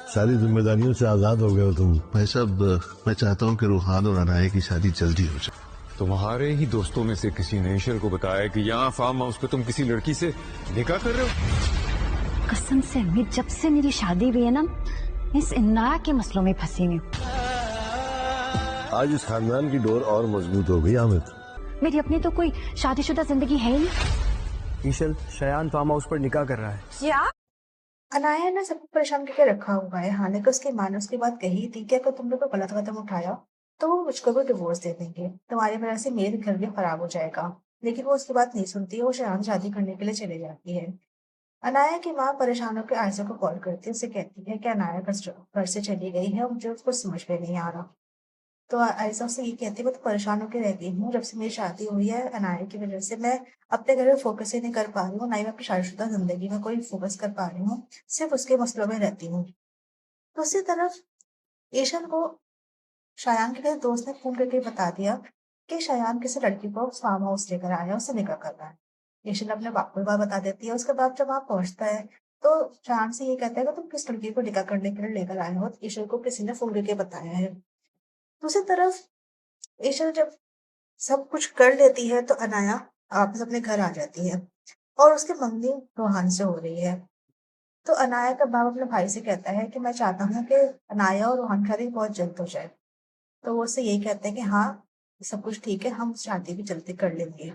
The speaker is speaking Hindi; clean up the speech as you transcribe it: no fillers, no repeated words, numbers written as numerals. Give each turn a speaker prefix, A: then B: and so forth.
A: सारी जिम्मेदारियों से आजाद हो गए हो तुम।
B: भाई साहब, मैं चाहता हूँ कि रूहान और अनाया की शादी जल्दी हो जाए।
C: तुम्हारे ही दोस्तों में से किसी ने ईशर को बताया कि यहाँ फार्म हाउस पे तुम किसी लड़की से निकाह कर रहे हो।
D: कसम से अम्मी, जब से मेरी शादी हुई है ना, इस इन्नाया के मसलों में फंसी हुई हूँ।
A: आज इस खानदान की डोर और मजबूत हो गई आमिर।
D: मेरी अपनी तो कोई शादीशुदा जिंदगी है ही नहीं।
E: ईशल शयान फार्म हाउस पर निकाह कर रहा है।
D: क्या?
F: अनाया ने सबको परेशान करके रखा हुआ है। हालांकि उसकी माँ ने उसकी बात कही थी कि अगर तुमने कोई गलत कदम उठाया तो वो मुझको भी डिवोर्स दे देंगे, तुम्हारी वजह से मेरे घर भी खराब हो जाएगा। लेकिन वो उसकी बात नहीं सुनती, वो शयान शादी करने के लिए चले जाती है। अनाया की माँ परेशान होकर आयशा को कॉल करती है, उसे कहती है कि अनाया घर से चली गई है और मुझे उसको समझ में नहीं आ रहा। तो आयशा उससे ये कहती है, मैं तो परेशान होकर रह गई हूँ, जब से मेरी शादी हुई है अनाया की वजह से मैं अपने घर में फोकस ही नहीं कर पा रही हूँ, ना ही मैं अपनी शादीशुदा जिंदगी में कोई फोकस कर पा रही हूँ, सिर्फ उसके मसलों में रहती हूँ। दूसरी तरफ ईशन को शायान के किसी दोस्त ने फोन करके बता दिया कि शायान किसी लड़की को फार्म हाउस लेकर आया है, उससे निकाह कर रहा है। ईशन अपने बाप को बात बता देती है। उसके बाद जब वहां पहुंचता है तो शायान से ये कहता है कि तुम किस लड़की को निकाह करने के लिए लेकर आए हो, ईशन को किसी ने फोन करके बताया है। दूसरी तरफ ईशा जब सब कुछ कर लेती है तो अनाया वापस अपने घर आ जाती है और उसकी मंगनी रोहान से हो रही है। तो अनाया का बाप अपने भाई से कहता है कि मैं चाहता हूँ कि अनाया और रोहान की शादी बहुत जल्द हो जाए। तो वो उससे यही कहते हैं कि हाँ, सब कुछ ठीक है, हम शादी भी जल्दी कर लेंगे।